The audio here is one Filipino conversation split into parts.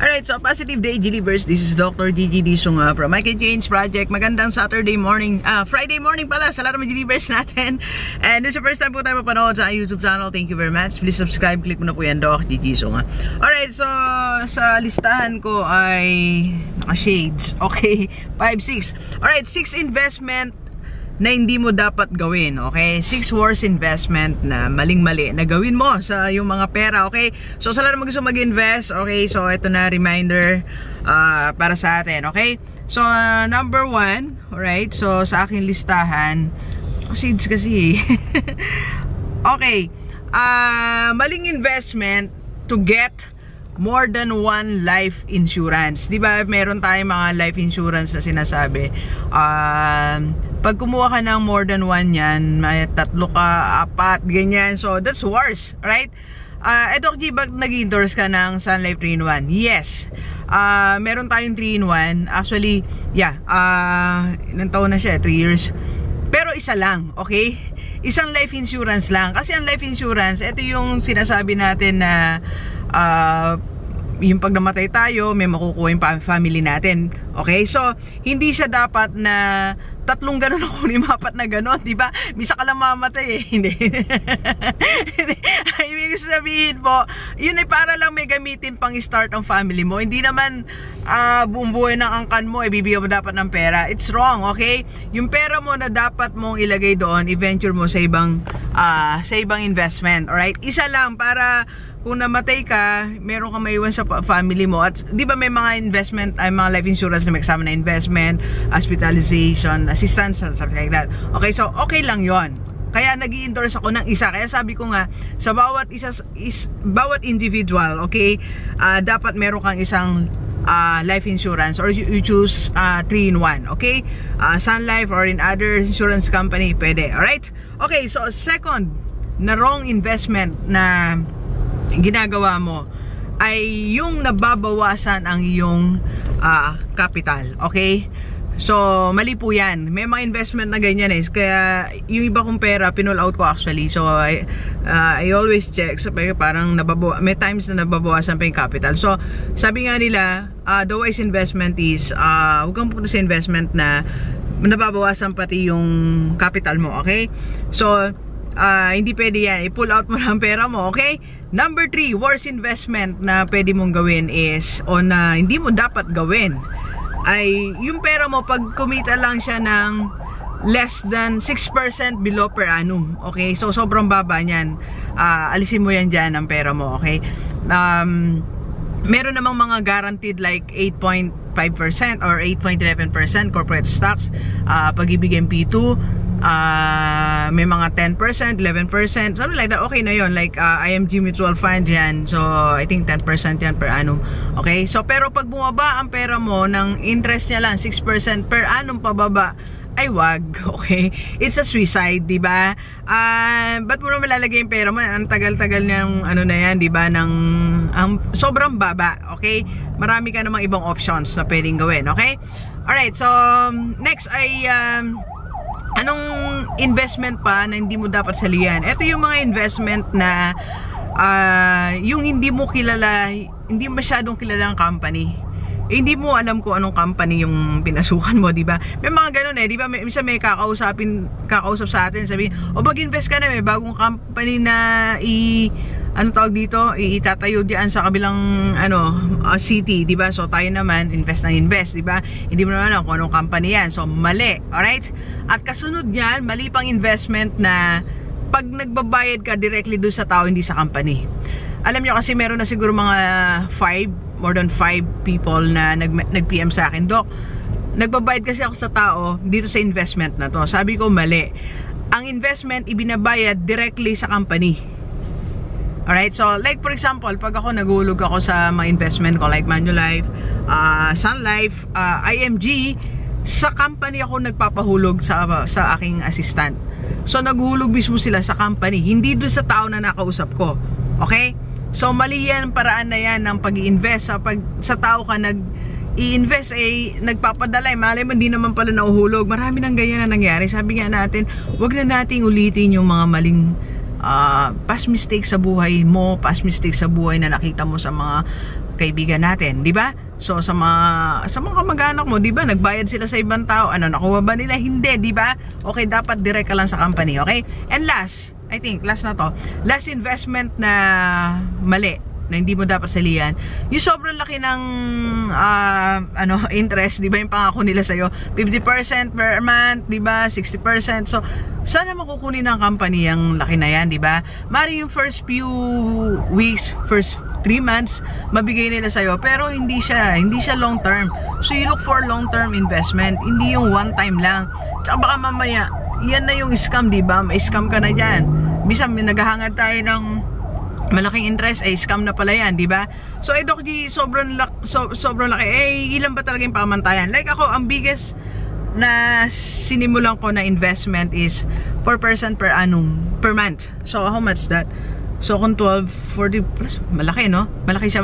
Alright, so positive day, Gilibers. This is Dr. Gigi Disong from I Can Change Project. Magandang Saturday morning, Friday morning pala sa lahat ng Gilibers natin. And this is the first time po tayo mapanood sa YouTube channel. Thank you very much. Please subscribe, click mo na po yan, Doc Gigi Disong. Alright, so sa listahan ko ay naka-shades. Okay, 5, 6. Alright, 6 investment na hindi mo dapat gawin, okay? 6 worst investment na maling-mali na gawin mo sa yung mga pera, okay? So sa lahat ng gusto mag-invest, okay? So ito na reminder para sa atin, okay? So number 1, alright? So sa aking listahan, seeds kasi okay, maling investment to get more than one life insurance. Di ba meron tayong mga life insurance na sinasabi, pag kumuha ka ng more than one yan, may 3 ka, 4, ganyan. So that's worse, right? Doc G, bag nag-endorse ka ng Sun Life 3-in-1? Yes. Meron tayong 3-in-1. Actually, yeah, ilang taon na siya, 3 years. Pero isa lang, okay? Isang life insurance lang. Kasi ang life insurance, ito yung sinasabi natin na yung pag namatay tayo, may makukuha yung family natin. Okay? So, hindi siya dapat na 3 ganun ako, 5 na ganun, di ba? Misa ka lang mamatay eh. Hindi. Ibig sabihin po, yun ay para lang may gamitin pang start ang family mo. Hindi naman buong buhay ng angkan mo, ibibigyan mo dapat ng pera. It's wrong, okay? Yung pera mo na dapat mong ilagay doon, i-venture mo sa ibang investment, alright? Isa lang para kung namatay ka, meron kang maiwan sa family mo. At di ba may mga investment, ay mga life insurance na may kasama na investment, hospitalization, assistance, something like that. Okay, so okay lang yon. Kaya nag-i-endorse ako ng isa. Kaya sabi ko nga, sa bawat bawat individual, okay, dapat meron kang isang life insurance, or you choose 3-in-1, okay? Sun Life or in other insurance company, pwede. Alright? Okay, so second na wrong investment na ginagawa mo ay yung nababawasan ang iyong capital, okay? So mali po yan. May mga investment na ganyan eh. Kaya yung iba kong pera pinull out ko actually. So I always check. So parang may times na nababawasan pa yung capital. So sabi nga nila, the wise investment is huwag kang pupunta sa investment na nababawasan pati yung capital mo, okay? So hindi pwede yan. I-pull out mo lang pera mo, okay? Number 3, worst investment na pwede mong gawin is, o na hindi mo dapat gawin, ay yung pera mo pag kumita lang siya ng less than 6% below per annum, okay? So sobrang baba niyan. Alisin mo yan dyan ang pera mo, okay? Meron namang mga guaranteed like 8.5% or 8.11% corporate stocks, Pag-ibig MP2, may mga 10%, 11%, something like that. Okay na yon, like IMG mutual fund yan. So I think 10% yan per annum, okay? So pero pag bumaba ang pera mo ng interest niya lang 6% per annum pababa, ay wag, okay? It's a suicide, di ba? Ba't mo naman lalagay yung pera mo? Ang tagal-tagal ng ano na yan, di ba? Sobrang baba, okay? Marami ka namang ibang options na pwedeng gawin, okay? Alright, so next ay anong investment pa na hindi mo dapat salihan? Ito yung mga investment na yung hindi mo kilala, hindi masyadong kilala ang company. Hindi mo alam kung anong company yung pinasukan mo, di ba? May mga ganun eh, di ba? Minsan may kakausap sa atin, sabi, mag-invest ka na, may bagong company na itatayo diyan sa kabilang city, di ba? So tayo naman invest, di ba? Hindi mo naman alam kung anong company yan. So mali, alright? At kasunod niyan, mali pang investment na pag nagbabayad ka directly doon sa tao, hindi sa company. Alam nyo kasi meron na siguro mga more than 5 people na nag-PM sa akin, Doc, nagbabayad kasi ako sa tao dito sa investment na to. Sabi ko, mali. Ang investment ibinabayad directly sa company. Alright, so like for example, pag ako naghulog ako sa mga investment ko like Manulife, Sun Life, IMG, sa company ako nagpapahulog sa aking assistant. So naghulog mismo sila sa company, hindi doon sa tao na nakausap ko. Okay? So mali yan, paraan na yan ng pag-i-invest. Sa tao ka i-invest, nagpapadala, malay mo hindi naman pala nauhulog. Marami nang ganyan na nangyari. Sabi nga natin, wag na nating ulitin yung mga maling past mistake sa buhay mo, past mistake sa buhay na nakita mo sa mga kaibigan natin, di ba? So sa mga kamag-anak mo, di ba, nagbayad sila sa ibang tao, ano, nakuha ba nila? Hindi, di ba? Okay, dapat direct ka lang sa company, okay? And last, I think last na to, last investment na mali, na hindi mo dapat salihan, yung sobrang laki ng interest, di ba, yung pangako nila sa'yo, 50% per month, di ba, 60%, so sana makukunin ng company ang laki na yan, di ba? Mari yung first few weeks, first 3 months, mabigay nila sa'yo, pero hindi siya long term. So you look for long term investment, hindi yung one time lang. Tsaka baka mamaya, yan na yung scam, di ba? May scam ka na dyan. Bisan naghahangad tayo ng malaking interest, scam na pala yan, di ba? So Doc G, sobrang laki. Ilan ba talaga yung pamantayan? Like ako, ang biggest na sinimulan ko na investment is 4% per annum, per month. So how much that? So kung 12, 40 plus, malaki, no? Malaki siya.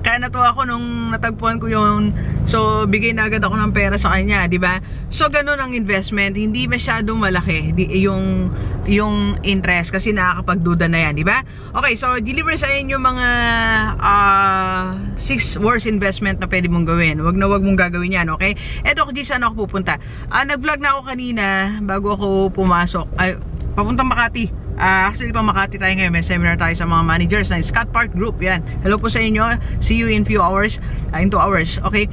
Kaya natuwa ako nung natagpuan ko yun. So bigay na agad ako ng pera sa kanya, di ba? So ganun ang investment, hindi masyadong malaki yung interest kasi nakakapagduda na yan, di ba? Okay, so deliver sa inyo mga 6 worst investment na pwede mong gawin. Wag mong gagawin yan, okay? Eto, di saan ako pupunta? Nag-vlog na ako kanina bago ako pumasok. Papuntang Makati. Actually, pang Makati tayo ngayon. May seminar tayo sa mga managers ng Scott Park Group. Yan. Hello po sa inyo. See you in few hours. In 2 hours. Okay.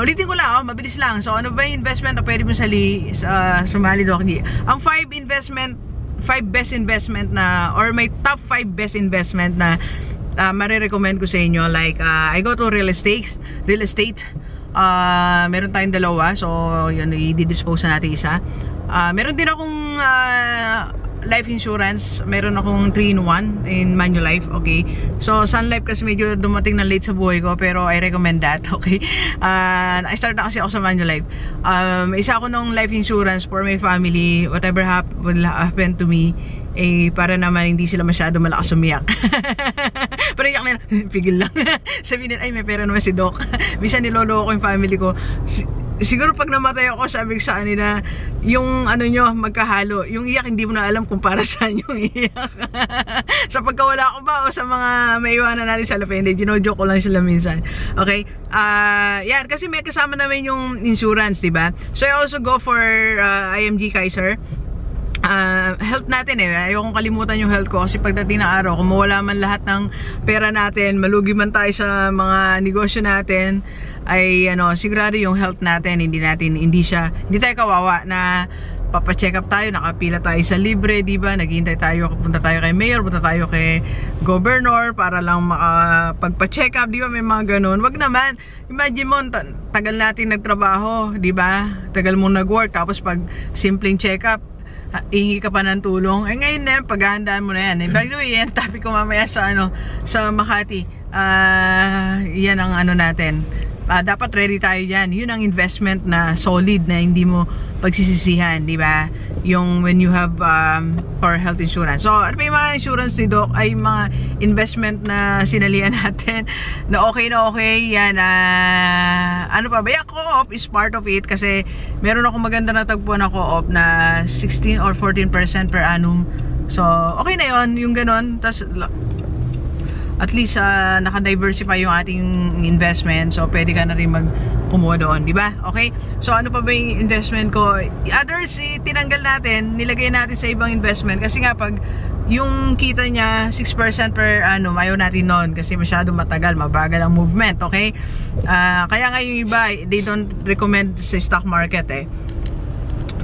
Ulitin ko lang. Mabilis lang. So, ano ba yung investment na pwede mo sumali, Doc G? Ang 5 best investment na, or may top 5 best investment na marirecommend ko sa inyo. Like, I go to real estate. Meron tayong dalawa. So, yun, i-dispose na natin isa. Meron din akong life insurance. Meron akong 3-in-1 in Manulife, okay? So, Sun Life kasi medyo dumating na late sa buhay ko, pero I recommend that, okay? I start na kasi ako sa Manulife. Isa ako ng life insurance for my family. Whatever will happen to me, para naman hindi sila masyado malakas umiyak. Pero iyak nila, pigil lang. Sabihin nila, ay, may pera naman si Doc. Bisa nilolo ko yung family ko. Siguro pag namatay ako, sabi ko sa kanila, yung nyo, magkahalo. Yung iyak, hindi mo na alam kung para saan yung iyak. Sa pagkawala ko ba o sa mga maiwanan natin sa lapende, ginojoke ko lang sila minsan. Okay? Yan, kasi may kasama namin yung insurance, diba? So I also go for IMG Kaiser. Health natin ayokong kalimutan yung health ko kasi pagdating ng araw, kung mawala man lahat ng pera natin, malugi man tayo sa mga negosyo natin, ay sigurado yung health natin, hindi tayo kawawa na papacheck up tayo, nakapila tayo sa libre, diba? Naghihintay tayo, punta tayo kay mayor, punta tayo kay governor para lang makapagpa-check up, diba? May mga ganun. Wag naman, imagine mo, tagal natin nagtrabaho, diba? Tagal mo nag-work, tapos pag simpleng check up, hingi ka pa ng tulong. Ngayon na yan, paghahandaan mo na yan. By the way, yan, topic ko mamaya sa Makati. Yan ang natin. Dapat ready tayo dyan. Yun ang investment na solid na hindi mo pagsisisihan, di ba? Yung when you have for health insurance. So, ano pa yung mga insurance ni Doc ay mga investment na sinalihan natin na okay. Yan, ano pa ba? Yeah, co-op is part of it kasi meron ako maganda na tagpuan na co-op na 16 or 14% per annum. So, okay na yon yung ganon. Tas at least naka-diversify yung ating investment. So, pwede ka na rin kumuha doon, di ba? Okay? So, ano pa ba yung investment ko? Others, tinanggal natin, nilagay natin sa ibang investment. Kasi nga, pag yung kita niya 6% per annum, ayaw natin noon kasi masyado matagal, mabagal ang movement, okay? Kaya nga yung iba, they don't recommend sa stock market,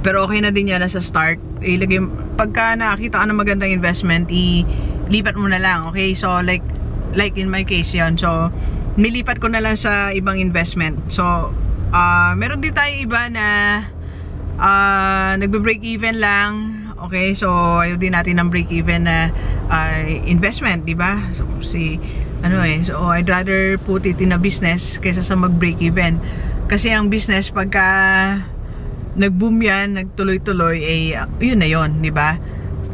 Pero okay na din yan sa start. Pagka nakakita ka ng magandang investment, ilipat mo na lang, okay? So, like in my case yan. So, nilipat ko na lang sa ibang investment. So, meron din tayo iba na nagbe-break even lang. Okay, so ayaw din natin ng break even na investment, di ba? So, so I'd rather put it in a business kaysa sa mag-break even. Kasi ang business, pagka nag-boom yan, nagtuloy-tuloy, yun na yun, di ba?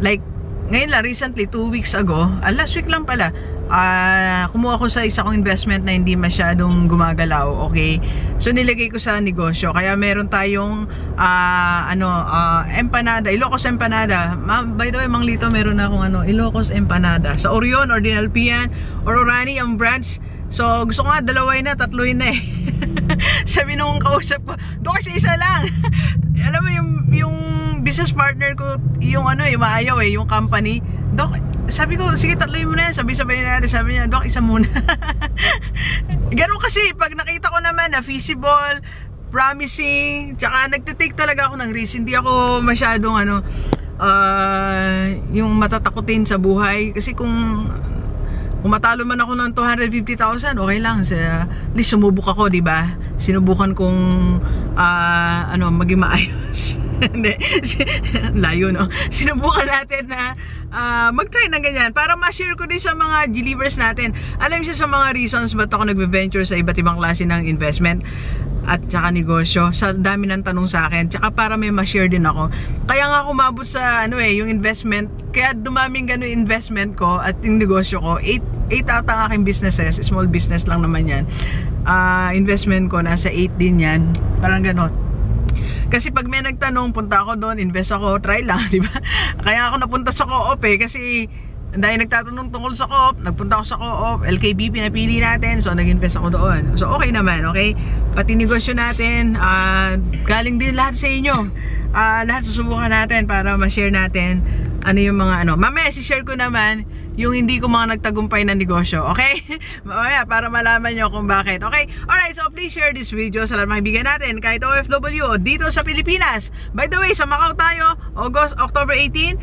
Like, ngayon lang, recently, 2 weeks ago, last week lang pala, kumuha ko sa isa kong investment na hindi masyadong gumagalaw, okay? So nilagay ko sa negosyo. Kaya meron tayong empanada, Ilocos empanada. By the way, Mang Lito, meron na akong Ilocos empanada. Sa Orion or Dinalpian or Orani ang branch. So gusto ko nga dalaway na, tatluin na eh. Sabi nung kausap ko, doon kasi isa lang. Alam mo yung business partner ko, yung maayaw yung company. Dok, sabi ko, sige, tatloy mo na yan. Sabay-sabay na natin. Sabi niya, Dok, isa muna. Ganun kasi, pag nakita ko naman na feasible, promising, tsaka nagtitake talaga ako ng risk. Hindi ako masyadong yung matatakutin sa buhay. Kasi kung matalo man ako ng 250,000, okay lang. At least sumubok ako, diba? Sinubukan kong maging maayos. Hindi. Layo, no? Sinubukan natin na mag-try ng ganyan para ma-share ko din sa mga G-Leavers natin. Alam siya sa mga reasons ba't ako nagbe-venture sa iba't ibang klase ng investment at saka negosyo. Sa dami ng tanong sa akin. Tsaka para may ma-share din ako. Kaya nga ako umabot sa yung investment. Kaya dumaming gano'y investment ko at yung negosyo ko. 8 ata ang aking businesses. Small business lang naman yan. Investment ko nasa 8 din yan. Parang gano'n. Kasi pag may nagtanong, punta ako doon, invest ako, try lang, di ba? Kaya ako napunta sa co-op kasi dahil nagtatanong tungkol sa co-op, nagpunta ako sa co-op, LKB pinapili natin, so nag-invest ako doon. So okay naman, okay? Pati negosyo natin, galing din lahat sa inyo. Lahat susubukan natin para ma-share natin yung mga Mamaya si-share ko naman yung hindi ko mga nagtagumpay na negosyo, okay? Mamaya, para malaman nyo kung bakit, okay? Alright, so please share this video sa lahat ng kaibigan natin, kahit OFW o dito sa Pilipinas. By the way, sa Macau tayo, October 18,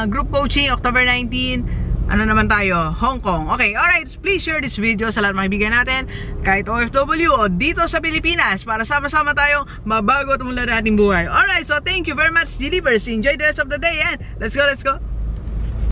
group coaching, October 19, naman tayo? Hong Kong. Okay, alright, please share this video sa lahat ng kaibigan natin, kahit OFW o dito sa Pilipinas, para sama-sama tayong mabago at umunlad ating buhay. Alright, so thank you very much, G-Leavers. Enjoy the rest of the day and let's go, let's go!